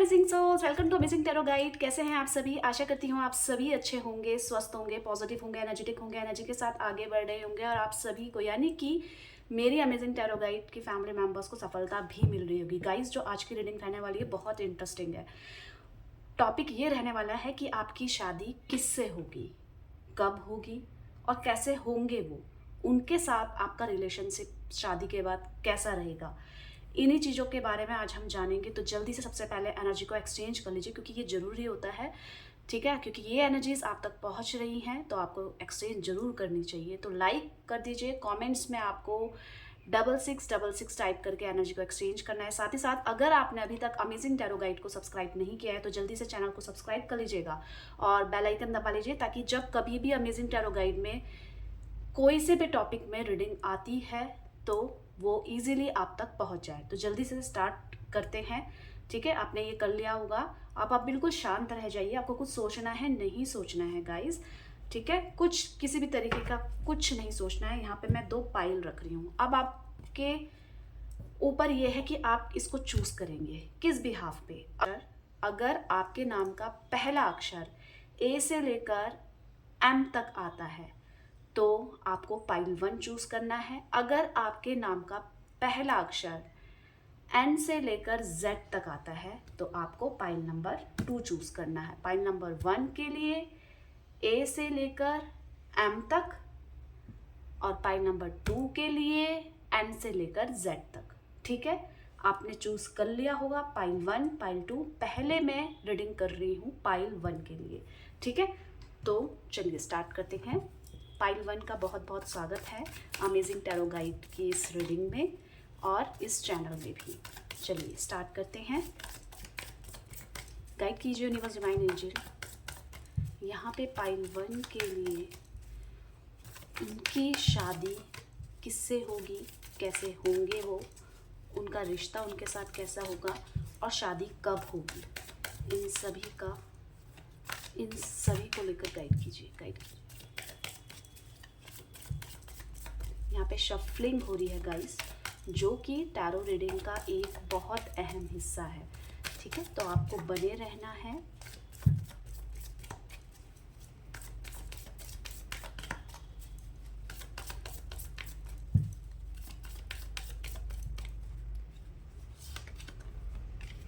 Amazing souls, welcome to amazing tarot guide. कैसे हैं आप सभी? आशा करती हूँ आप सभी अच्छे होंगे, स्वस्थ होंगे, पॉजिटिव होंगे, एनर्जेटिक होंगे, एनर्जी के साथ आगे बढ़ रहे होंगे और आप सभी को यानी कि मेरी अमेजिंग टैरो गाइड की फैमिली मेंबर्स को सफलता भी मिल रही होगी। गाइस, जो आज की रीडिंग रहने वाली है बहुत इंटरेस्टिंग है। टॉपिक ये रहने वाला है कि आपकी शादी किससे होगी, कब होगी और कैसे होंगे वो, उनके साथ आपका रिलेशनशिप शादी के बाद कैसा रहेगा। इन्हीं चीज़ों के बारे में आज हम जानेंगे। तो जल्दी से सबसे पहले एनर्जी को एक्सचेंज कर लीजिए क्योंकि ये ज़रूरी होता है, ठीक है? क्योंकि ये एनर्जीज आप तक पहुंच रही हैं तो आपको एक्सचेंज जरूर करनी चाहिए। तो लाइक कर दीजिए, कमेंट्स में आपको 6666 टाइप करके एनर्जी को एक्सचेंज करना है। साथ ही साथ अगर आपने अभी तक अमेजिंग टैरो गाइड को सब्सक्राइब नहीं किया है तो जल्दी से चैनल को सब्सक्राइब कर लीजिएगा और बेल आइकन दबा लीजिए ताकि जब कभी भी अमेजिंग टैरो गाइड में कोई से भी टॉपिक में रीडिंग आती है तो वो इजीली आप तक पहुंच जाए। तो जल्दी से स्टार्ट करते हैं, ठीक है? आपने ये कर लिया होगा। अब आप बिल्कुल शांत रह जाइए, आपको कुछ सोचना है नहीं सोचना है गाइस, ठीक है? कुछ किसी भी तरीके का कुछ नहीं सोचना है। यहाँ पे मैं 2 पाइल रख रही हूँ। अब आपके ऊपर ये है कि आप इसको चूज करेंगे किस बिहाफ पे। अगर आपके नाम का पहला अक्षर ए से लेकर एम तक आता है तो आपको पाइल 1 चूज करना है। अगर आपके नाम का पहला अक्षर एन से लेकर जेड तक आता है तो आपको पाइल नंबर 2 चूज करना है। पाइल नंबर 1 के लिए ए से लेकर एम तक और पाइल नंबर 2 के लिए एन से लेकर जेड तक, ठीक है? आपने चूज कर लिया होगा पाइल 1, पाइल 2। पहले मैं रीडिंग कर रही हूँ पाइल 1 के लिए, ठीक है? तो चलिए स्टार्ट करते हैं। पाइल 1 का बहुत बहुत स्वागत है अमेजिंग टैरो गाइड की इस रीडिंग में और इस चैनल में भी। चलिए स्टार्ट करते हैं। गाइड कीजिए यूनिवर्स डिवाइन एंजल, यहाँ पे पाइल 1 के लिए उनकी शादी किससे होगी, कैसे होंगे वो, उनका रिश्ता उनके साथ कैसा होगा और शादी कब होगी, इन सभी को लेकर गाइड कीजिए। यहाँ पे शफलिंग हो रही है गाइस, जो कि टैरो रीडिंग का एक बहुत अहम हिस्सा है, ठीक है? तो आपको बने रहना है।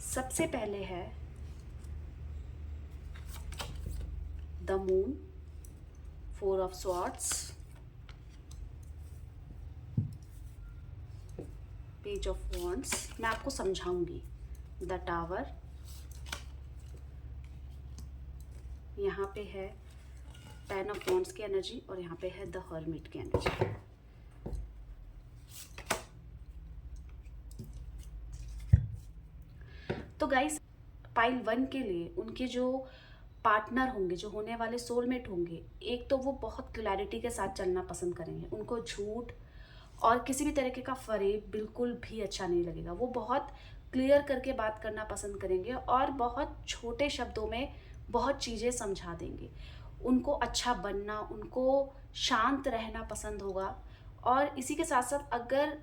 सबसे पहले है the moon, 4 of swords, page of wands. मैं आपको समझाऊंगी। द टावर, यहाँ पे है 10 ऑफ वॉन्ड्स की एनर्जी और यहाँ पे है द हर्मिट की एनर्जी। तो गाइस, पाइल 1 के लिए उनके जो पार्टनर होंगे, जो होने वाले सोलमेट होंगे, एक तो वो बहुत क्लैरिटी के साथ चलना पसंद करेंगे। उनको झूठ और किसी भी तरीके का फरेब बिल्कुल भी अच्छा नहीं लगेगा। वो बहुत क्लियर करके बात करना पसंद करेंगे और बहुत छोटे शब्दों में बहुत चीज़ें समझा देंगे। उनको अच्छा बनना, उनको शांत रहना पसंद होगा और इसी के साथ साथ अगर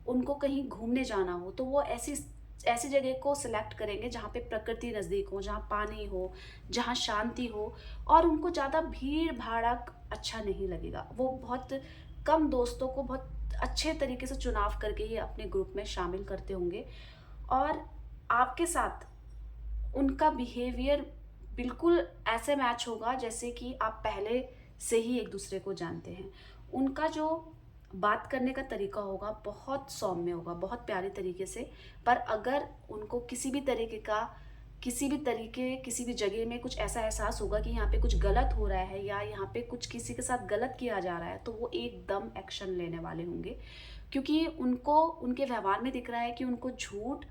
उनको कहीं घूमने जाना हो तो वो ऐसी जगह को सिलेक्ट करेंगे जहाँ पे प्रकृति नज़दीक हो, जहाँ पानी हो, जहाँ शांति हो और उनको ज़्यादा भीड़ भाड़क अच्छा नहीं लगेगा। वो बहुत कम दोस्तों को बहुत अच्छे तरीके से चुनाव करके ही अपने ग्रुप में शामिल करते होंगे और आपके साथ उनका बिहेवियर बिल्कुल ऐसे मैच होगा जैसे कि आप पहले से ही एक दूसरे को जानते हैं। उनका जो बात करने का तरीका होगा बहुत सौम्य होगा, बहुत प्यारे तरीके से। पर अगर उनको किसी भी जगह में कुछ ऐसा एहसास होगा कि यहाँ पे कुछ गलत हो रहा है या यहाँ पे कुछ किसी के साथ गलत किया जा रहा है तो वो एकदम एक्शन लेने वाले होंगे, क्योंकि उनको उनके व्यवहार में दिख रहा है कि उनको झूठ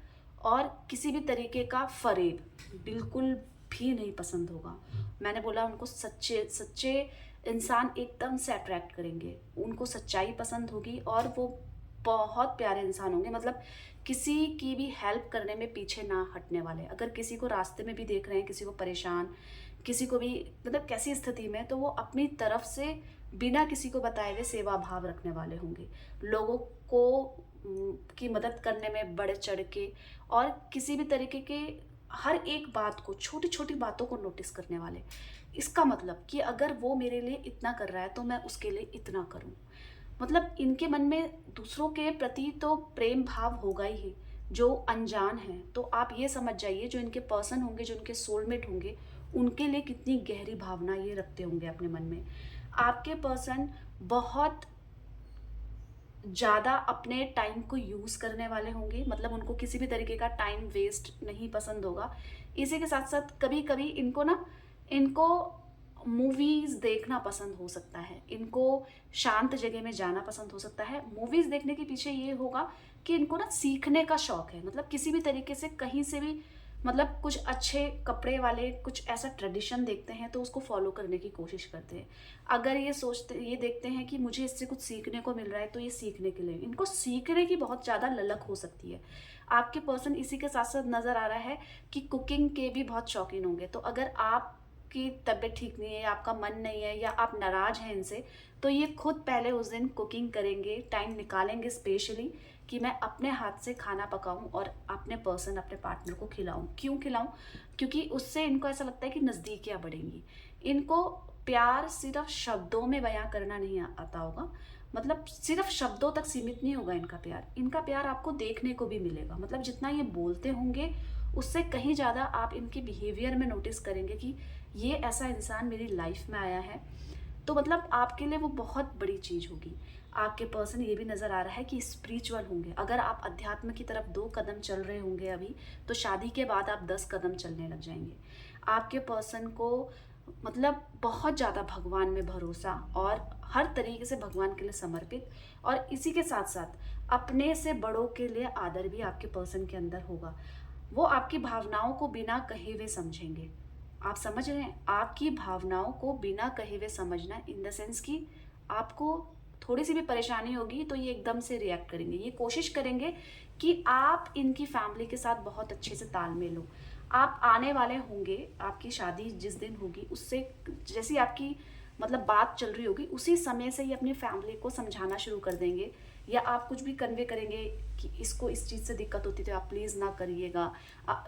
और किसी भी तरीके का फरेब बिल्कुल भी नहीं पसंद होगा। मैंने बोला उनको सच्चे इंसान एकदम से अट्रैक्ट करेंगे। उनको सच्चाई पसंद होगी और वो बहुत प्यारे इंसान होंगे। मतलब किसी की भी हेल्प करने में पीछे ना हटने वाले। अगर किसी को रास्ते में भी देख रहे हैं, किसी को परेशान, किसी को भी मतलब कैसी स्थिति में, तो वो अपनी तरफ से बिना किसी को बताए हुए सेवा भाव रखने वाले होंगे। लोगों को की मदद करने में बढ़ चढ़ के और किसी भी तरीके के हर एक बात को, छोटी छोटी बातों को नोटिस करने वाले। इसका मतलब कि अगर वो मेरे लिए इतना कर रहा है तो मैं उसके लिए इतना करूं। मतलब इनके मन में दूसरों के प्रति तो प्रेम भाव होगा ही, जो अनजान है तो आप ये समझ जाइए जो इनके पर्सन होंगे, जो इनके सोलमेट होंगे, उनके लिए कितनी गहरी भावना ये रखते होंगे अपने मन में। आपके पर्सन बहुत ज़्यादा अपने टाइम को यूज़ करने वाले होंगे, मतलब उनको किसी भी तरीके का टाइम वेस्ट नहीं पसंद होगा। इसी के साथ साथ कभी कभी इनको मूवीज़ देखना पसंद हो सकता है, इनको शांत जगह में जाना पसंद हो सकता है। मूवीज़ देखने के पीछे ये होगा कि इनको ना सीखने का शौक है, मतलब किसी भी तरीके से कहीं से भी, मतलब कुछ अच्छे कपड़े वाले कुछ ऐसा ट्रेडिशन देखते हैं तो उसको फॉलो करने की कोशिश करते हैं। अगर ये देखते हैं कि मुझे इससे कुछ सीखने को मिल रहा है तो ये सीखने के लिए, इनको सीखने की बहुत ज़्यादा ललक हो सकती है। आपके पर्सन इसी के साथ साथ नज़र आ रहा है कि कुकिंग के भी बहुत शौकीन होंगे। तो अगर आपकी तबीयत ठीक नहीं है, आपका मन नहीं है, या आप नाराज़ हैं इनसे, तो ये खुद पहले उस दिन कुकिंग करेंगे, टाइम निकालेंगे स्पेशली कि मैं अपने हाथ से खाना पकाऊं और अपने पार्टनर को खिलाऊं। क्यों खिलाऊं? क्योंकि उससे इनको ऐसा लगता है कि नज़दीकियां बढ़ेंगी। इनको प्यार सिर्फ शब्दों में बयां करना नहीं आता होगा, मतलब सिर्फ शब्दों तक सीमित नहीं होगा इनका प्यार आपको देखने को भी मिलेगा। मतलब जितना ये बोलते होंगे उससे कहीं ज़्यादा आप इनके बिहेवियर में नोटिस करेंगे कि ये ऐसा इंसान मेरी लाइफ में आया है। तो मतलब आपके लिए वो बहुत बड़ी चीज़ होगी। आपके पर्सन ये भी नज़र आ रहा है कि स्पिरिचुअल होंगे। अगर आप अध्यात्म की तरफ 2 कदम चल रहे होंगे अभी, तो शादी के बाद आप 10 कदम चलने लग जाएंगे। आपके पर्सन को मतलब बहुत ज़्यादा भगवान में भरोसा और हर तरीके से भगवान के लिए समर्पित, और इसी के साथ साथ अपने से बड़ों के लिए आदर भी आपके पर्सन के अंदर होगा। वो आपकी भावनाओं को बिना कहे हुए समझेंगे। आप समझ रहे हैं? आपकी भावनाओं को बिना कहे हुए समझना इन द सेंस कि आपको थोड़ी सी भी परेशानी होगी तो ये एकदम से रिएक्ट करेंगे। ये कोशिश करेंगे कि आप इनकी फैमिली के साथ बहुत अच्छे से तालमेल हो। आप आने वाले होंगे, आपकी शादी जिस दिन होगी उससे जैसी आपकी मतलब बात चल रही होगी उसी समय से ये अपनी फैमिली को समझाना शुरू कर देंगे, या आप कुछ भी कन्वे करेंगे कि इसको इस चीज़ से दिक्कत होती है तो आप प्लीज़ ना करिएगा,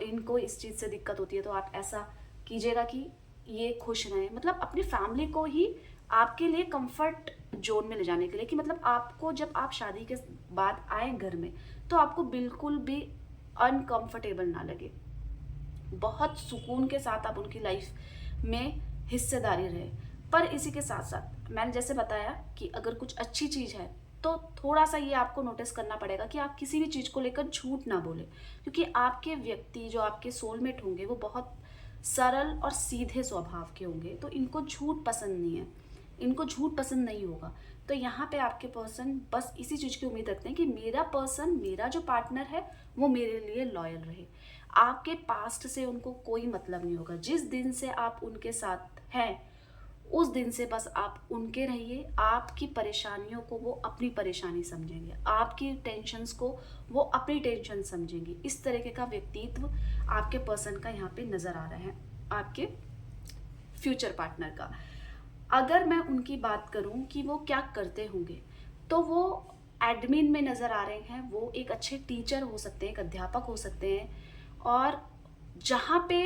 इनको इस चीज़ से दिक्कत होती है तो आप ऐसा कीजिएगा कि ये खुश रहें। मतलब अपनी फैमिली को ही आपके लिए कंफर्ट जोन में ले जाने के लिए, कि मतलब आपको जब आप शादी के बाद आए घर में तो आपको बिल्कुल भी अनकंफर्टेबल ना लगे। बहुत सुकून के साथ आप उनकी लाइफ में हिस्सेदारी रहे। पर इसी के साथ साथ मैंने जैसे बताया कि अगर कुछ अच्छी चीज़ है तो थोड़ा सा ये आपको नोटिस करना पड़ेगा कि आप किसी भी चीज़ को लेकर झूठ ना बोले, क्योंकि आपके व्यक्ति जो आपके सोलमेट होंगे वो बहुत सरल और सीधे स्वभाव के होंगे, तो इनको झूठ पसंद नहीं है, इनको झूठ पसंद नहीं होगा। तो यहाँ पे आपके पर्सन बस इसी चीज़ की उम्मीद रखते हैं कि मेरा पर्सन, मेरा जो पार्टनर है वो मेरे लिए लॉयल रहे। आपके पास्ट से उनको कोई मतलब नहीं होगा। जिस दिन से आप उनके साथ हैं उस दिन से बस आप उनके रहिए। आपकी परेशानियों को वो अपनी परेशानी समझेंगे, आपकी टेंशन्स को वो अपनी टेंशन समझेंगे। इस तरीके का व्यक्तित्व आपके पर्सन का यहाँ पे नज़र आ रहा है, आपके फ्यूचर पार्टनर का। अगर मैं उनकी बात करूं कि वो क्या करते होंगे, तो वो एडमिन में नज़र आ रहे हैं। वो एक अच्छे टीचर हो सकते हैं, एक अध्यापक हो सकते हैं, और जहाँ पे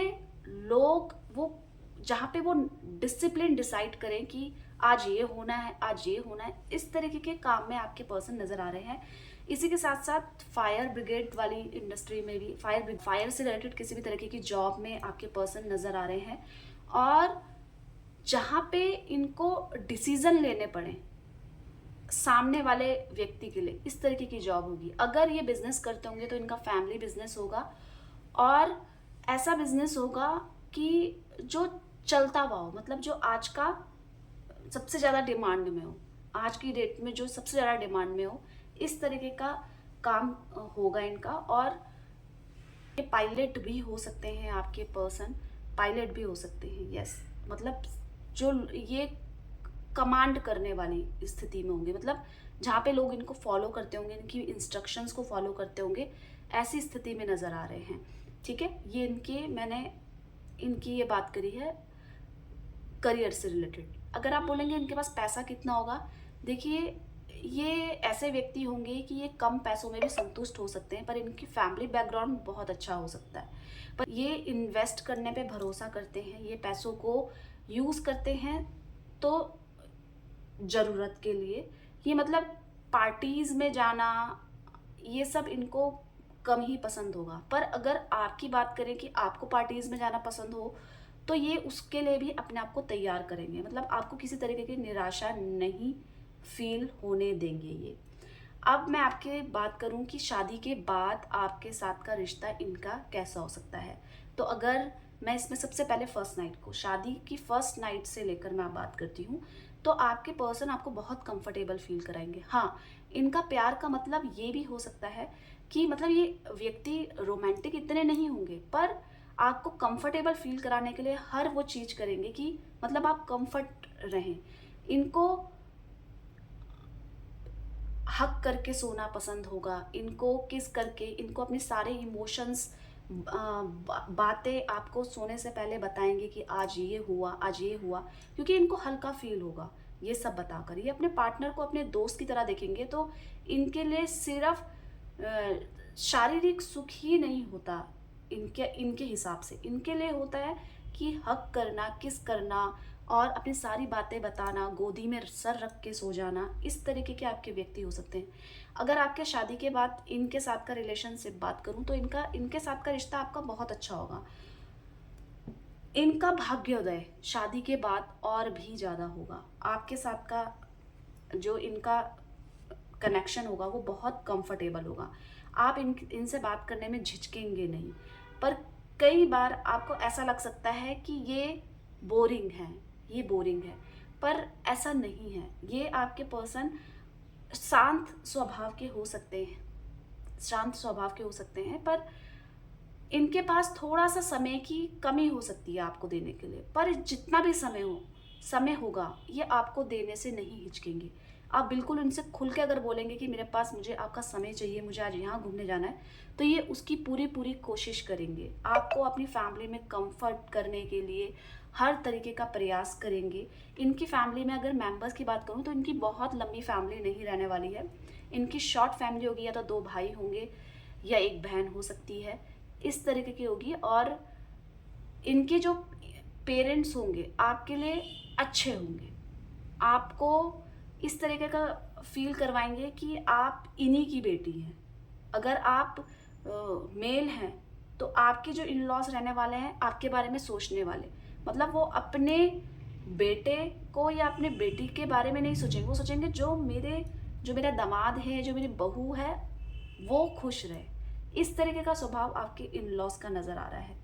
लोग वो जहाँ पे वो डिसिप्लिन डिसाइड करें कि आज ये होना है, आज ये होना है, इस तरीके के काम में आपके पर्सन नज़र आ रहे हैं। इसी के साथ साथ फायर ब्रिगेड वाली इंडस्ट्री में भी, फायर से रिलेटेड किसी भी तरीके की जॉब में आपके पर्सन नज़र आ रहे हैं। और जहाँ पे इनको डिसीजन लेने पड़े सामने वाले व्यक्ति के लिए, इस तरीके की जॉब होगी। अगर ये बिजनेस करते होंगे तो इनका फैमिली बिजनेस होगा, और ऐसा बिजनेस होगा कि जो चलता हुआ हो, मतलब जो आज का सबसे ज़्यादा डिमांड में हो, आज की डेट में जो सबसे ज़्यादा डिमांड में हो, इस तरीके का काम होगा इनका। और ये पायलट भी हो सकते हैं, आपके पर्सन पायलट भी हो सकते हैं। यस, मतलब जो ये कमांड करने वाली स्थिति में होंगे, मतलब जहाँ पे लोग इनको फॉलो करते होंगे, इनकी इंस्ट्रक्शंस को फॉलो करते होंगे, ऐसी स्थिति में नज़र आ रहे हैं। ठीक है, ये मैंने इनकी ये बात करी है करियर से रिलेटेड। अगर आप बोलेंगे इनके पास पैसा कितना होगा, देखिए ये ऐसे व्यक्ति होंगे कि ये कम पैसों में भी संतुष्ट हो सकते हैं, पर इनकी फैमिली बैकग्राउंड बहुत अच्छा हो सकता है। पर ये इन्वेस्ट करने पे भरोसा करते हैं, ये पैसों को यूज़ करते हैं तो ज़रूरत के लिए। ये मतलब पार्टीज़ में जाना, ये सब इनको कम ही पसंद होगा। पर अगर आपकी बात करें कि आपको पार्टीज़ में जाना पसंद हो, तो ये उसके लिए भी अपने आप को तैयार करेंगे। मतलब आपको किसी तरीके की निराशा नहीं फ़ील होने देंगे ये। अब मैं आपके बात करूं कि शादी के बाद आपके साथ का रिश्ता इनका कैसा हो सकता है। तो अगर मैं इसमें सबसे पहले फर्स्ट नाइट को, शादी की फर्स्ट नाइट से लेकर मैं बात करती हूँ, तो आपके पर्सन आपको बहुत कंफर्टेबल फील कराएंगे। हाँ, इनका प्यार का मतलब ये भी हो सकता है कि मतलब ये व्यक्ति रोमांटिक इतने नहीं होंगे, पर आपको कंफर्टेबल फील कराने के लिए हर वो चीज़ करेंगे कि मतलब आप कंफर्ट रहें। इनको हक करके सोना पसंद होगा, इनको किस करके, इनको अपने सारे इमोशंस बातें आपको सोने से पहले बताएंगे कि आज ये हुआ, आज ये हुआ, क्योंकि इनको हल्का फील होगा ये सब बताकर। ये अपने पार्टनर को अपने दोस्त की तरह देखेंगे, तो इनके लिए सिर्फ शारीरिक सुख ही नहीं होता। इनके इनके हिसाब से इनके लिए होता है कि हक करना, किस करना और अपनी सारी बातें बताना, गोदी में सर रख के सो जाना, इस तरीके के आपके व्यक्ति हो सकते हैं। अगर आपके शादी के बाद इनके साथ का रिलेशनशिप बात करूं, तो इनके साथ का रिश्ता आपका बहुत अच्छा होगा। इनका भाग्योदय शादी के बाद और भी ज़्यादा होगा। आपके साथ का जो इनका कनेक्शन होगा वो बहुत कंफर्टेबल होगा। आप इनसे बात करने में झिझकेंगे नहीं। पर कई बार आपको ऐसा लग सकता है कि ये बोरिंग है, ये बोरिंग है, पर ऐसा नहीं है। ये आपके पर्सन शांत स्वभाव के हो सकते हैं, शांत स्वभाव के हो सकते हैं, पर इनके पास थोड़ा सा समय की कमी हो सकती है आपको देने के लिए। पर जितना भी समय होगा, ये आपको देने से नहीं हिचकेंगे। आप बिल्कुल उनसे खुल के अगर बोलेंगे कि मेरे पास, मुझे आपका समय चाहिए, मुझे आज यहाँ घूमने जाना है, तो ये उसकी पूरी पूरी कोशिश करेंगे। आपको अपनी फैमिली में कंफर्ट करने के लिए हर तरीके का प्रयास करेंगे। इनकी फैमिली में अगर मेंबर्स की बात करूँ, तो इनकी बहुत लंबी फैमिली नहीं रहने वाली है। इनकी शॉर्ट फैमिली होगी, या तो 2 भाई होंगे या 1 बहन हो सकती है, इस तरीके की होगी। और इनके जो पेरेंट्स होंगे आपके लिए अच्छे होंगे, आपको इस तरीके का फील करवाएंगे कि आप इन्हीं की बेटी हैं। अगर आप मेल हैं, तो आपके जो इन लॉज रहने वाले हैं आपके बारे में सोचने वाले, मतलब वो अपने बेटे को या अपने बेटी के बारे में नहीं सोचेंगे, वो सोचेंगे जो मेरा दामाद है, जो मेरी बहू है, वो खुश रहे। इस तरीके का स्वभाव आपके इन लॉज का नज़र आ रहा है।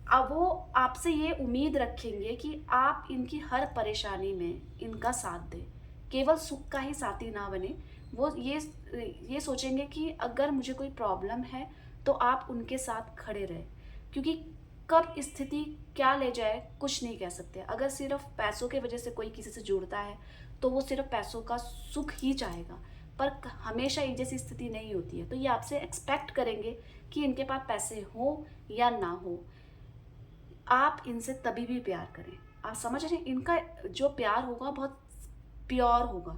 अब वो आपसे ये उम्मीद रखेंगे कि आप इनकी हर परेशानी में इनका साथ दें, केवल सुख का ही साथी ना बने। वो ये सोचेंगे कि अगर मुझे कोई प्रॉब्लम है तो आप उनके साथ खड़े रहें, क्योंकि कब स्थिति क्या ले जाए कुछ नहीं कह सकते। अगर सिर्फ पैसों के वजह से कोई किसी से जुड़ता है, तो वो सिर्फ पैसों का सुख ही चाहेगा, पर हमेशा एक जैसी स्थिति नहीं होती है। तो ये आपसे एक्सपेक्ट करेंगे कि इनके पास पैसे हो या ना हो, आप इनसे तभी भी प्यार करें। आप समझ रहे हैं, इनका जो प्यार होगा बहुत प्योर होगा,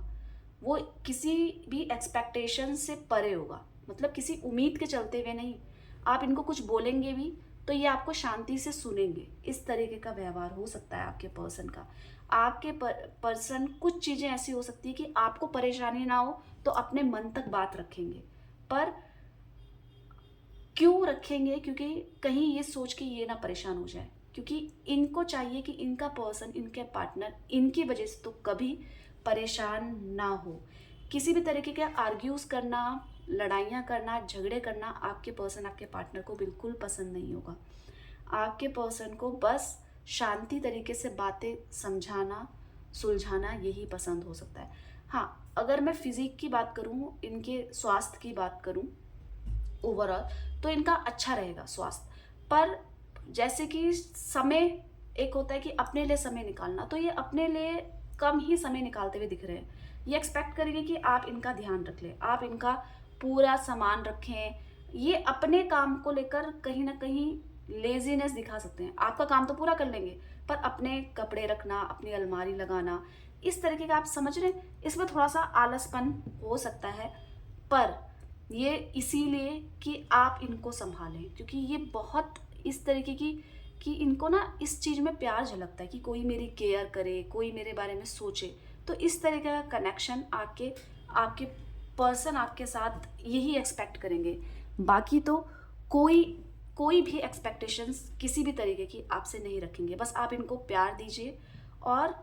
वो किसी भी एक्सपेक्टेशन से परे होगा, मतलब किसी उम्मीद के चलते हुए नहीं। आप इनको कुछ बोलेंगे भी तो ये आपको शांति से सुनेंगे। इस तरीके का व्यवहार हो सकता है आपके पर्सन का। आपके पर्सन कुछ चीज़ें ऐसी हो सकती है कि आपको परेशानी ना हो तो अपने मन तक बात रखेंगे, पर क्यों रखेंगे, क्योंकि कहीं ये सोच के ये ना परेशान हो जाए, क्योंकि इनको चाहिए कि इनका पर्सन, इनके पार्टनर इनकी वजह से तो कभी परेशान ना हो। किसी भी तरीके के आर्ग्यूज करना, लड़ाइयाँ करना, झगड़े करना आपके पर्सन, आपके पार्टनर को बिल्कुल पसंद नहीं होगा। आपके पर्सन को बस शांति तरीके से बातें समझाना, सुलझाना यही पसंद हो सकता है। हाँ, अगर मैं फिजिक की बात करूँ, इनके स्वास्थ्य की बात करूँ ओवरऑल, तो इनका अच्छा रहेगा स्वास्थ्य। पर जैसे कि समय, एक होता है कि अपने लिए समय निकालना, तो ये अपने लिए कम ही समय निकालते हुए दिख रहे हैं। ये एक्सपेक्ट करेंगे कि आप इनका ध्यान रख लें, आप इनका पूरा सामान रखें। ये अपने काम को लेकर कहीं ना कहीं लेजीनेस दिखा सकते हैं। आपका काम तो पूरा कर लेंगे, पर अपने कपड़े रखना, अपनी अलमारी लगाना, इस तरीके का आप समझ रहे हैं, इसमें थोड़ा सा आलसपन हो सकता है। पर ये इसीलिए कि आप इनको संभालें, क्योंकि ये बहुत इस तरीके की कि इनको ना इस चीज़ में प्यार झलकता है कि कोई मेरी केयर करे, कोई मेरे बारे में सोचे। तो इस तरीके का कनेक्शन आपके आपके पर्सन आपके साथ यही एक्सपेक्ट करेंगे। बाकी तो कोई कोई भी एक्सपेक्टेशंस किसी भी तरीके की आपसे नहीं रखेंगे। बस आप इनको प्यार दीजिए, और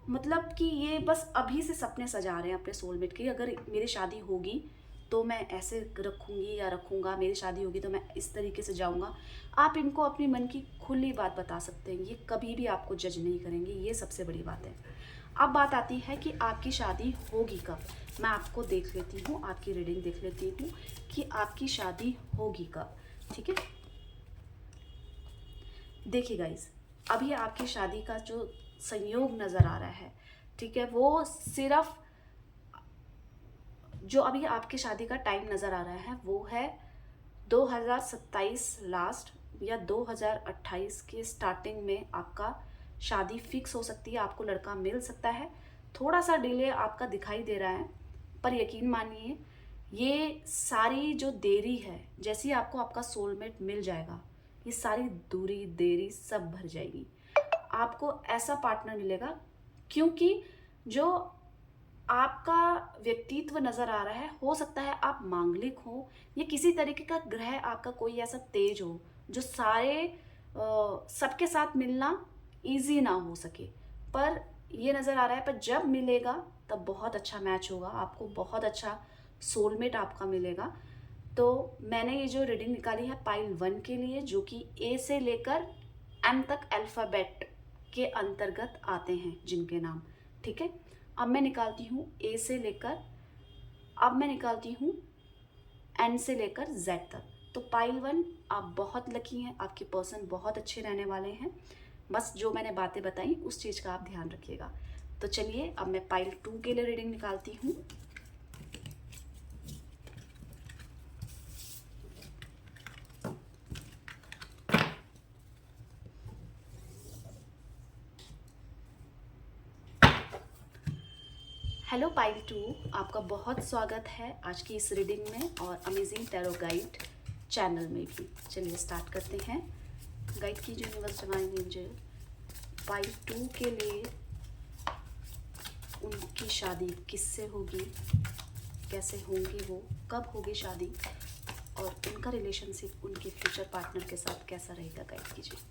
मतलब कि ये बस अभी से सपने सजा रहे हैं अपने सोलमेट के, अगर मेरी शादी होगी तो मैं ऐसे रखूँगी या रखूँगा, मेरी शादी होगी तो मैं इस तरीके से जाऊँगा। आप इनको अपनी मन की खुली बात बता सकते हैं, ये कभी भी आपको जज नहीं करेंगे, ये सबसे बड़ी बात है। अब बात आती है कि आपकी शादी होगी कब। मैं आपको देख लेती हूँ, आपकी रीडिंग देख लेती हूँ कि आपकी शादी होगी कब, ठीक है। देखिए गाइस, अभी आपकी शादी का जो संयोग नज़र आ रहा है, ठीक है, वो सिर्फ जो अभी आपकी शादी का टाइम नज़र आ रहा है वो है 2027 लास्ट या 2028 के स्टार्टिंग में आपका शादी फिक्स हो सकती है, आपको लड़का मिल सकता है। थोड़ा सा डिले आपका दिखाई दे रहा है, पर यकीन मानिए ये सारी जो देरी है, जैसे ही आपको आपका सोलमेट मिल जाएगा, ये सारी दूरी देरी सब भर जाएगी। आपको ऐसा पार्टनर मिलेगा, क्योंकि जो आपका व्यक्तित्व नज़र आ रहा है, हो सकता है आप मांगलिक हो, या किसी तरीके का ग्रह आपका कोई ऐसा तेज हो जो सबके साथ मिलना इजी ना हो सके, पर ये नज़र आ रहा है। पर जब मिलेगा तब बहुत अच्छा मैच होगा, आपको बहुत अच्छा सोलमेट आपका मिलेगा। तो मैंने ये जो रीडिंग निकाली है पाइल 1 के लिए, जो कि ए से लेकर एम तक अल्फ़ाबेट के अंतर्गत आते हैं जिनके नाम, ठीक है। अब मैं निकालती हूँ ए से लेकर, अब मैं निकालती हूँ एन से लेकर जेड तक। तो पाइल 1, आप बहुत लकी हैं, आपके पर्सन बहुत अच्छे रहने वाले हैं। बस जो मैंने बातें बताई उस चीज़ का आप ध्यान रखिएगा। तो चलिए अब मैं पाइल 2 के लिए रीडिंग निकालती हूँ। हेलो पाइल 2, आपका बहुत स्वागत है आज की इस रीडिंग में और अमेजिंग टैरो गाइड चैनल में भी। चलिए स्टार्ट करते हैं। गाइड की यूनिवर्स डिवाइन एंजल पाइल 2 के लिए, उनकी शादी किससे होगी, कैसे होंगी वो, कब होगी शादी, और उनका रिलेशनशिप उनके फ्यूचर पार्टनर के साथ कैसा रहेगा, गाइड कीजिए।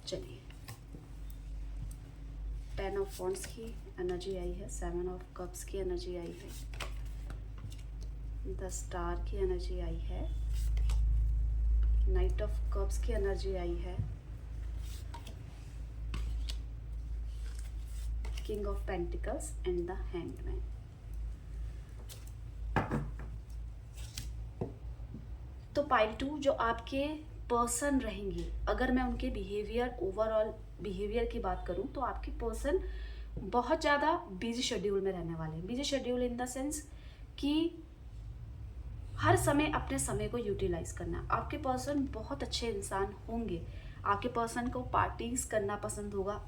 चलिए, 10 ऑफ वॉन्ड्स की एनर्जी आई है, 7 ऑफ कप्स की एनर्जी आई है, द स्टार की एनर्जी आई है, नाइट ऑफ कप्स की एनर्जी आई है, king of pentacles and the hangman. तो पाइल 2 जो आपके पर्सन रहेंगे, अगर मैं उनके बिहेवियर, ओवरऑल बिहेवियर की बात करूं, तो आपके पर्सन बहुत ज़्यादा बिजी शेड्यूल में रहने वाले हैं। Busy schedule in the sense कि हर समय अपने समय को यूटिलाइज करना। आपके पर्सन बहुत अच्छे इंसान होंगे, आपके पर्सन को पार्टीज करना पसंद होगा,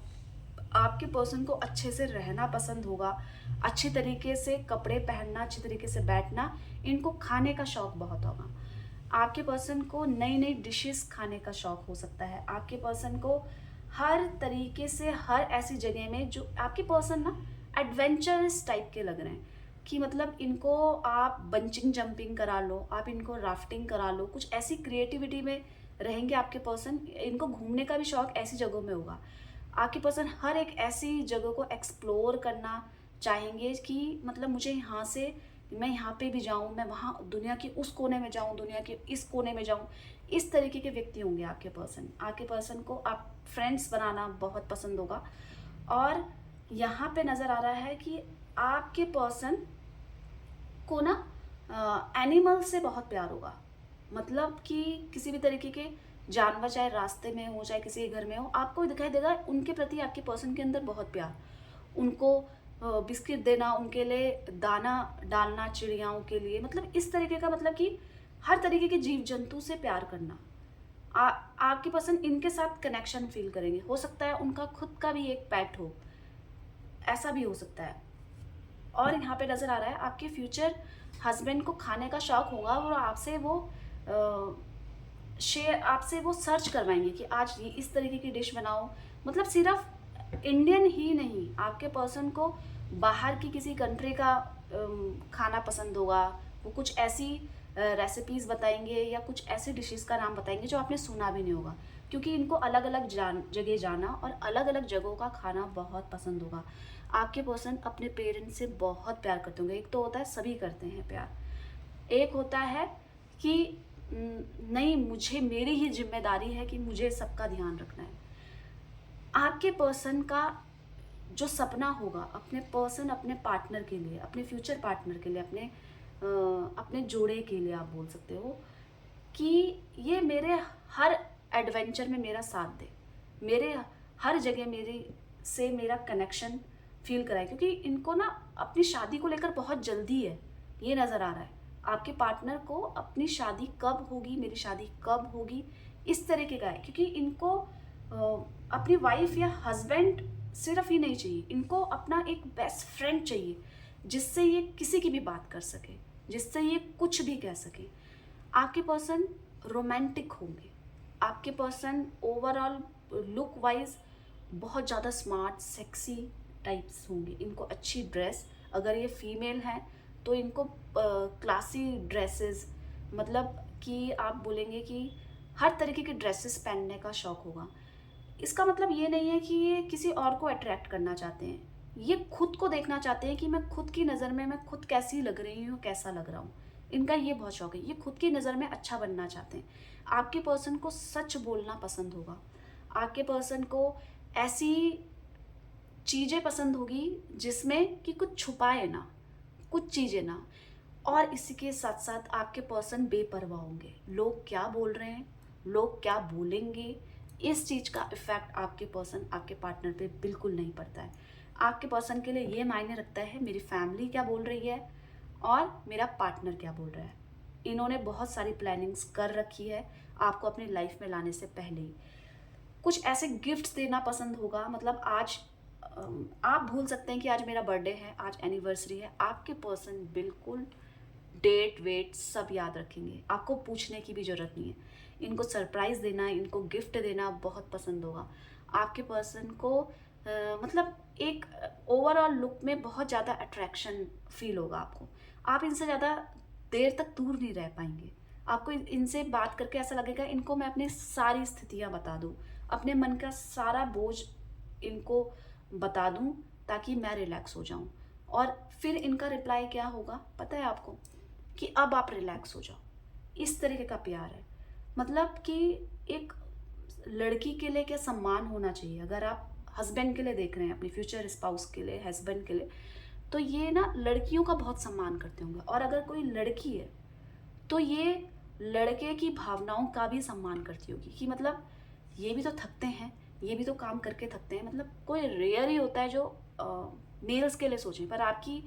आपके पर्सन को अच्छे से रहना पसंद होगा, अच्छे तरीके से कपड़े पहनना, अच्छे तरीके से बैठना, इनको खाने का शौक बहुत होगा। आपके पर्सन को नई नई डिशेस खाने का शौक हो सकता है। आपके पर्सन को हर तरीके से, हर ऐसी जगह में, जो आपके पर्सन ना एडवेंचरस टाइप के लग रहे हैं, कि मतलब इनको आप बंचिंग जंपिंग करा लो, आप इनको राफ्टिंग करा लो, कुछ ऐसी क्रिएटिविटी में रहेंगे आपके पर्सन। इनको घूमने का भी शौक ऐसी जगहों में होगा। आपके पर्सन हर एक ऐसी जगह को एक्सप्लोर करना चाहेंगे कि मतलब मुझे यहाँ से, मैं यहाँ पे भी जाऊँ, मैं वहाँ दुनिया के उस कोने में जाऊँ, दुनिया के इस कोने में जाऊँ। इस तरीके के व्यक्ति होंगे आपके पर्सन। आपके पर्सन को आप फ्रेंड्स बनाना बहुत पसंद होगा। और यहाँ पे नज़र आ रहा है कि आपके पर्सन को ना एनिमल से बहुत प्यार होगा, मतलब कि किसी भी तरीके के जानवर चाहे रास्ते में हो चाहे किसी के घर में हो, आपको दिखाई देगा उनके प्रति आपके पर्सन के अंदर बहुत प्यार। उनको बिस्किट देना, उनके लिए दाना डालना चिड़ियाओं के लिए, मतलब इस तरीके का, मतलब कि हर तरीके के जीव जंतु से प्यार करना। आपके पर्सन इनके साथ कनेक्शन फील करेंगे। हो सकता है उनका खुद का भी एक पेट हो, ऐसा भी हो सकता है। और यहाँ पे नज़र आ रहा है आपके फ्यूचर हस्बैंड को खाने का शौक होगा और आपसे वो सर्च करवाएंगे कि आज ये इस तरीके की डिश बनाओ। मतलब सिर्फ इंडियन ही नहीं, आपके पर्सन को बाहर की किसी कंट्री का खाना पसंद होगा। वो कुछ ऐसी रेसिपीज़ बताएंगे या कुछ ऐसे डिशेस का नाम बताएंगे जो आपने सुना भी नहीं होगा, क्योंकि इनको अलग अलग जगह जाना और अलग अलग जगहों का खाना बहुत पसंद होगा। आपके पर्सन अपने पेरेंट्स से बहुत प्यार करते होंगे। एक तो होता है सभी करते हैं प्यार, एक होता है कि नहीं, मुझे मेरी ही जिम्मेदारी है कि मुझे सबका ध्यान रखना है। आपके पर्सन का जो सपना होगा अपने पर्सन अपने पार्टनर के लिए, अपने फ्यूचर पार्टनर के लिए, अपने जोड़े के लिए आप बोल सकते हो कि ये मेरे हर एडवेंचर में मेरा साथ दे, मेरे हर जगह मेरा कनेक्शन फील कराए। क्योंकि इनको ना अपनी शादी को लेकर बहुत जल्दी है, ये नज़र आ रहा है आपके पार्टनर को। अपनी शादी कब होगी, मेरी शादी कब होगी, इस तरीके का है। क्योंकि इनको अपनी वाइफ या हस्बैंड सिर्फ ही नहीं चाहिए, इनको अपना एक बेस्ट फ्रेंड चाहिए जिससे ये किसी की भी बात कर सके, जिससे ये कुछ भी कह सके। आपके पर्सन रोमांटिक होंगे। आपके पर्सन ओवरऑल लुक वाइज बहुत ज़्यादा स्मार्ट सेक्सी टाइप्स होंगे। इनको अच्छी ड्रेस, अगर ये फीमेल हैं तो इनको क्लासी ड्रेसेस, मतलब कि आप बोलेंगे कि हर तरीके के ड्रेसेस पहनने का शौक़ होगा। इसका मतलब ये नहीं है कि ये किसी और को अट्रैक्ट करना चाहते हैं, ये खुद को देखना चाहते हैं कि मैं खुद की नज़र में मैं खुद कैसी लग रही हूँ, कैसा लग रहा हूँ। इनका ये बहुत शौक है, ये खुद की नज़र में अच्छा बनना चाहते हैं। आपके पर्सन को सच बोलना पसंद होगा। आपके पर्सन को ऐसी चीज़ें पसंद होगी जिसमें कि कुछ छुपाए ना, कुछ चीज़ें ना। और इसी के साथ साथ आपके पर्सन बेपरवाह होंगे। लोग क्या बोल रहे हैं, लोग क्या बोलेंगे, इस चीज़ का इफ़ेक्ट आपके पर्सन आपके पार्टनर पे बिल्कुल नहीं पड़ता है। आपके पर्सन के लिए ये मायने रखता है मेरी फैमिली क्या बोल रही है और मेरा पार्टनर क्या बोल रहा है। इन्होंने बहुत सारी प्लानिंग्स कर रखी है आपको अपनी लाइफ में लाने से पहले ही। कुछ ऐसे गिफ्ट्स देना पसंद होगा। मतलब आज आप भूल सकते हैं कि आज मेरा बर्थडे है, आज एनिवर्सरी है, आपके पर्सन बिल्कुल डेट वेट सब याद रखेंगे, आपको पूछने की भी ज़रूरत नहीं है। इनको सरप्राइज़ देना, इनको गिफ्ट देना बहुत पसंद होगा। आपके पर्सन को मतलब एक ओवरऑल लुक में बहुत ज़्यादा अट्रैक्शन फील होगा आपको। आप इनसे ज़्यादा देर तक दूर नहीं रह पाएंगे। आपको इनसे बात करके ऐसा लगेगा इनको मैं अपनी सारी स्थितियाँ बता दूँ, अपने मन का सारा बोझ इनको बता दूँ ताकि मैं रिलैक्स हो जाऊँ। और फिर इनका रिप्लाई क्या होगा पता है आपको, कि अब आप रिलैक्स हो जाओ। इस तरीके का प्यार है। मतलब कि एक लड़की के लिए क्या सम्मान होना चाहिए। अगर आप हस्बैंड के लिए देख रहे हैं, अपने फ्यूचर स्पाउस के लिए, हस्बैंड के लिए, तो ये ना लड़कियों का बहुत सम्मान करते होंगे। और अगर कोई लड़की है तो ये लड़के की भावनाओं का भी सम्मान करती होगी कि मतलब ये भी तो थकते हैं, ये भी तो काम करके थकते हैं। मतलब कोई रेयर ही होता है जो मेल्स के लिए सोचें, पर आपकी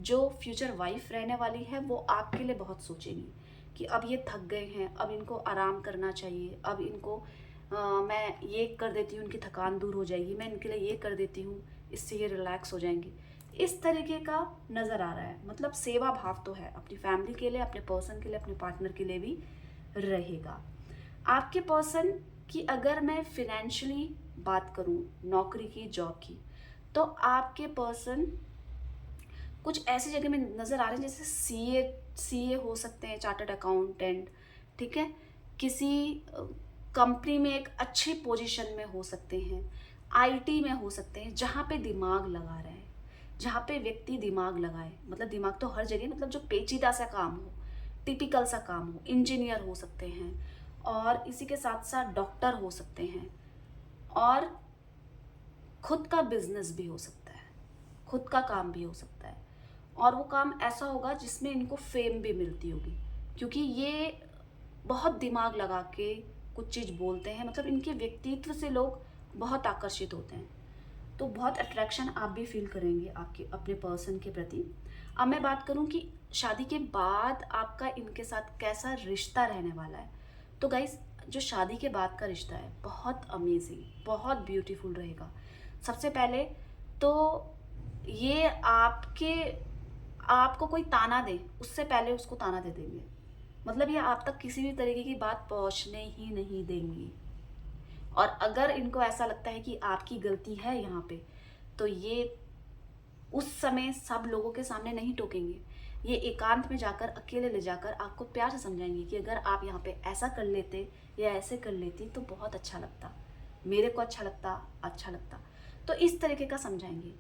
जो फ्यूचर वाइफ रहने वाली है वो आपके लिए बहुत सोचेंगी कि अब ये थक गए हैं, अब इनको आराम करना चाहिए, अब इनको मैं ये कर देती हूँ, इनकी थकान दूर हो जाएगी, मैं इनके लिए ये कर देती हूँ, इससे ये रिलैक्स हो जाएंगी। इस तरीके का नज़र आ रहा है। मतलब सेवा भाव तो है अपनी फैमिली के लिए, अपने पर्सन के लिए, अपने पार्टनर के लिए भी रहेगा। आपके पर्सन की अगर मैं फिनेंशियली बात करूँ, नौकरी की, जॉब की, तो आपके पर्सन कुछ ऐसी जगह में नज़र आ रहे हैं जैसे सीए हो सकते हैं, चार्टर्ड अकाउंटेंट, ठीक है, किसी कंपनी में एक अच्छी पोजीशन में हो सकते हैं, आईटी में हो सकते हैं, जहाँ पे दिमाग लगा रहे हैं, जहाँ पे व्यक्ति दिमाग लगाए। मतलब दिमाग तो हर जगह, मतलब जो पेचीदा सा काम हो, टिपिकल सा काम हो, इंजीनियर हो सकते हैं, और इसी के साथ साथ डॉक्टर हो सकते हैं, और खुद का बिजनेस भी हो सकता है, खुद का काम भी हो सकता है। और वो काम ऐसा होगा जिसमें इनको फेम भी मिलती होगी, क्योंकि ये बहुत दिमाग लगा के कुछ चीज़ बोलते हैं, मतलब इनके व्यक्तित्व से लोग बहुत आकर्षित होते हैं। तो बहुत अट्रैक्शन आप भी फील करेंगे आपके अपने पर्सन के प्रति। अब मैं बात करूं कि शादी के बाद आपका इनके साथ कैसा रिश्ता रहने वाला है। तो गाइस, जो शादी के बाद का रिश्ता है बहुत अमेजिंग, बहुत ब्यूटीफुल रहेगा। सबसे पहले तो ये आपको कोई ताना दे उससे पहले उसको ताना दे देंगे। मतलब ये आप तक किसी भी तरीके की बात पहुंचने ही नहीं देंगी। और अगर इनको ऐसा लगता है कि आपकी गलती है यहाँ पे, तो ये उस समय सब लोगों के सामने नहीं टोकेंगे। ये एकांत में जाकर, अकेले ले जाकर आपको प्यार से समझाएंगे कि अगर आप यहाँ पे ऐसा कर लेते या ऐसे कर लेती तो बहुत अच्छा लगता, मेरे को अच्छा लगता। तो इस तरीके का समझाएंगे।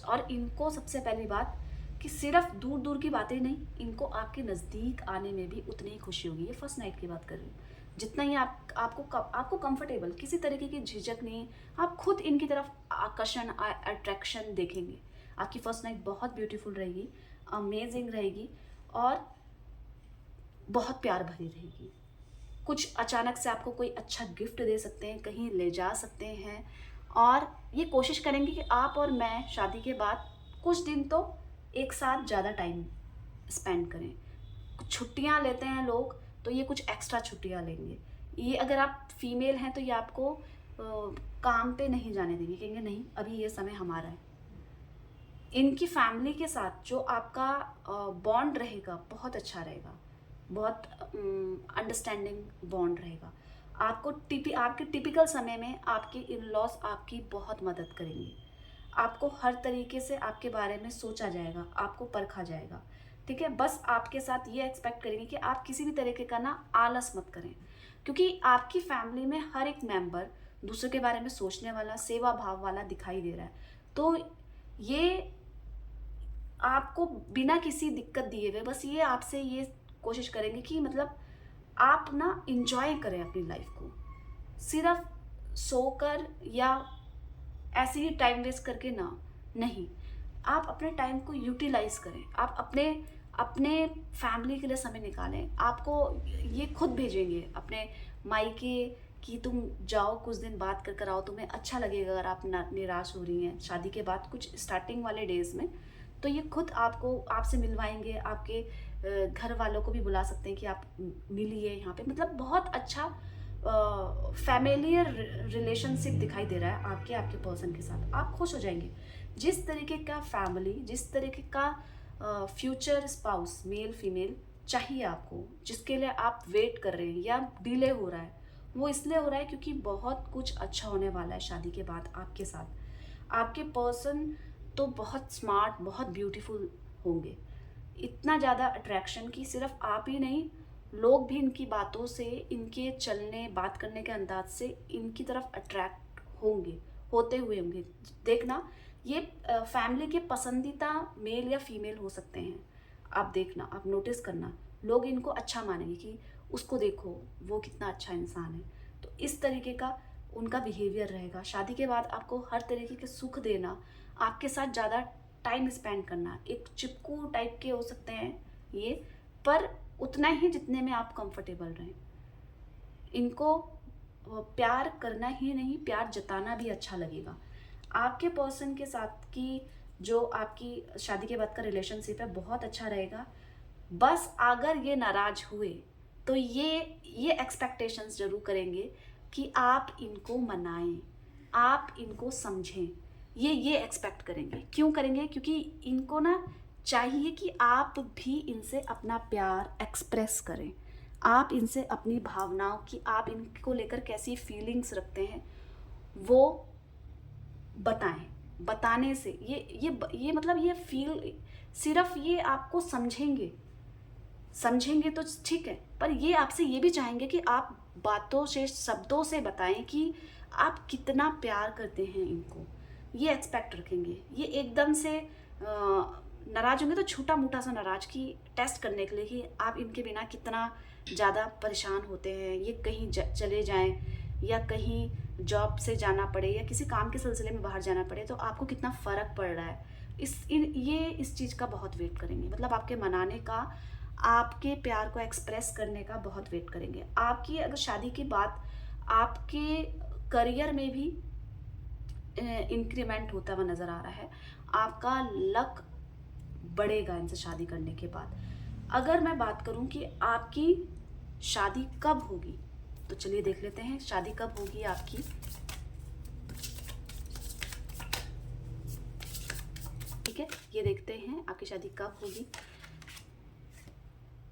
और इनको सबसे पहली बात कि सिर्फ दूर दूर की बातें नहीं, इनको आपके नज़दीक आने में भी उतनी ही खुशी होगी। ये फर्स्ट नाइट की बात कर रही हूँ। जितना ही आपको कंफर्टेबल, किसी तरीके की झिझक नहीं, आप खुद इनकी तरफ आकर्षण, अट्रैक्शन देखेंगे। आपकी फर्स्ट नाइट बहुत ब्यूटीफुल रहेगी, अमेजिंग रहेगी और बहुत प्यार भरी रहेगी। कुछ अचानक से आपको कोई अच्छा गिफ्ट दे सकते हैं, कहीं ले जा सकते हैं। और ये कोशिश करेंगे कि आप और मैं शादी के बाद कुछ दिन तो एक साथ ज़्यादा टाइम स्पेंड करें। छुट्टियां लेते हैं लोग, तो ये कुछ एक्स्ट्रा छुट्टियां लेंगे। ये अगर आप फीमेल हैं तो ये आपको काम पे नहीं जाने देंगे, कहेंगे नहीं अभी ये समय हमारा है। इनकी फैमिली के साथ जो आपका बॉन्ड रहेगा बहुत अच्छा रहेगा, बहुत अंडरस्टैंडिंग बॉन्ड रहेगा। आपके टिपिकल समय में आपके इन लॉज आपकी बहुत मदद करेंगे। आपको हर तरीके से आपके बारे में सोचा जाएगा, आपको परखा जाएगा, ठीक है। बस आपके साथ ये एक्सपेक्ट करेंगे कि आप किसी भी तरीके का ना आलस मत करें, क्योंकि आपकी फैमिली में हर एक मेंबर दूसरे के बारे में सोचने वाला, सेवा भाव वाला दिखाई दे रहा है। तो ये आपको बिना किसी दिक्कत दिए हुए बस ये आपसे ये कोशिश करेंगे कि मतलब आप ना इंजॉय करें अपनी लाइफ को। सिर्फ सोकर या ऐसे ही टाइम वेस्ट करके ना, नहीं, आप अपने टाइम को यूटिलाइज करें। आप अपने फैमिली के लिए समय निकालें। आपको ये खुद भेजेंगे अपने मायके कि तुम जाओ, कुछ दिन बात कर कर आओ, तुम्हें अच्छा लगेगा। अगर आप निराश हो रही हैं शादी के बाद कुछ स्टार्टिंग वाले डेज में, तो ये खुद आपसे मिलवाएंगे। आपके घर वालों को भी बुला सकते हैं कि आप मिलिए यहाँ पे। मतलब बहुत अच्छा फैमिलियर रिलेशनशिप दिखाई दे रहा है आपके पर्सन के साथ। आप खुश हो जाएंगे। जिस तरीके का फैमिली, जिस तरीके का फ्यूचर स्पाउस, मेल फीमेल चाहिए आपको, जिसके लिए आप वेट कर रहे हैं या डिले हो रहा है, वो इसलिए हो रहा है क्योंकि बहुत कुछ अच्छा होने वाला है शादी के बाद आपके साथ। आपके पर्सन तो बहुत स्मार्ट, बहुत ब्यूटीफुल होंगे। इतना ज़्यादा अट्रैक्शन की सिर्फ आप ही नहीं, लोग भी इनकी बातों से, इनके चलने बात करने के अंदाज से इनकी तरफ अट्रैक्ट होते हुए होंगे। देखना, ये फैमिली के पसंदीदा मेल या फीमेल हो सकते हैं। आप देखना, आप नोटिस करना, लोग इनको अच्छा मानेंगे कि उसको देखो वो कितना अच्छा इंसान है। तो इस तरीके का उनका बिहेवियर रहेगा। शादी के बाद आपको हर तरीके के सुख देना, आपके साथ ज़्यादा टाइम स्पेंड करना। एक चिपकू टाइप के हो सकते हैं ये, पर उतना ही जितने में आप कंफर्टेबल रहें। इनको प्यार करना ही नहीं, प्यार जताना भी अच्छा लगेगा। आपके पर्सन के साथ की जो आपकी शादी के बाद का रिलेशनशिप है बहुत अच्छा रहेगा। बस अगर ये नाराज हुए तो ये एक्सपेक्टेशंस जरूर करेंगे कि आप इनको मनाएं, आप इनको समझें। ये एक्सपेक्ट करेंगे। क्यों करेंगे? क्योंकि इनको ना चाहिए कि आप भी इनसे अपना प्यार एक्सप्रेस करें। आप इनसे अपनी भावनाओं की, आप इनको लेकर कैसी फीलिंग्स रखते हैं वो बताएं। बताने से ये मतलब ये फील, सिर्फ ये आपको समझेंगे तो ठीक है, पर ये आपसे ये भी चाहेंगे कि आप बातों से, शब्दों से बताएं कि आप कितना प्यार करते हैं इनको। ये एक्सपेक्ट रखेंगे। ये एकदम से नाराज होंगे तो छोटा मोटा सा नाराज की टेस्ट करने के लिए कि आप इनके बिना कितना ज़्यादा परेशान होते हैं। ये कहीं चले जाएं या कहीं जॉब से जाना पड़े या किसी काम के सिलसिले में बाहर जाना पड़े तो आपको कितना फ़र्क पड़ रहा है। ये इस चीज़ का बहुत वेट करेंगे। मतलब आपके मनाने का, आपके प्यार को एक्सप्रेस करने का बहुत वेट करेंगे। आपकी अगर शादी की बात आपके करियर में भी इंक्रीमेंट होता हुआ नज़र आ रहा है। आपका लक बढ़ेगा इनसे शादी करने के बाद। अगर मैं बात करूं कि आपकी शादी कब होगी, तो चलिए देख लेते हैं शादी कब होगी आपकी। ठीक है, ये देखते हैं आपकी शादी कब होगी।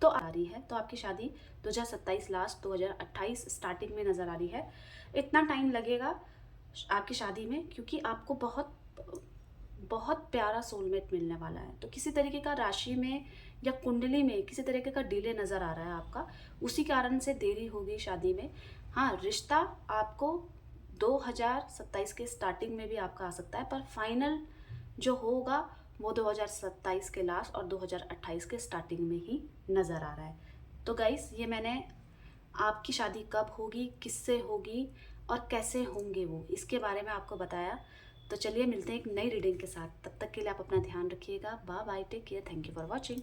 तो आ रही है, तो आपकी शादी 2027 लास्ट 2028 स्टार्टिंग में नज़र आ रही है। इतना टाइम लगेगा आपकी शादी में, क्योंकि आपको बहुत बहुत प्यारा सोलमेट मिलने वाला है। तो किसी तरीके का राशि में या कुंडली में किसी तरीके का डिले नज़र आ रहा है आपका, उसी कारण से देरी होगी शादी में। हाँ, रिश्ता आपको 2027 के स्टार्टिंग में भी आपका आ सकता है, पर फाइनल जो होगा वो 2027 के लास्ट और 2028 के स्टार्टिंग में ही नज़र आ रहा है। तो गाइस, ये मैंने आपकी शादी कब होगी, किससे होगी और कैसे होंगे वो, इसके बारे में आपको बताया। तो चलिए मिलते हैं एक नई रीडिंग के साथ। तब तक के लिए आप अपना ध्यान रखिएगा। Bye bye, take care, thank you for watching.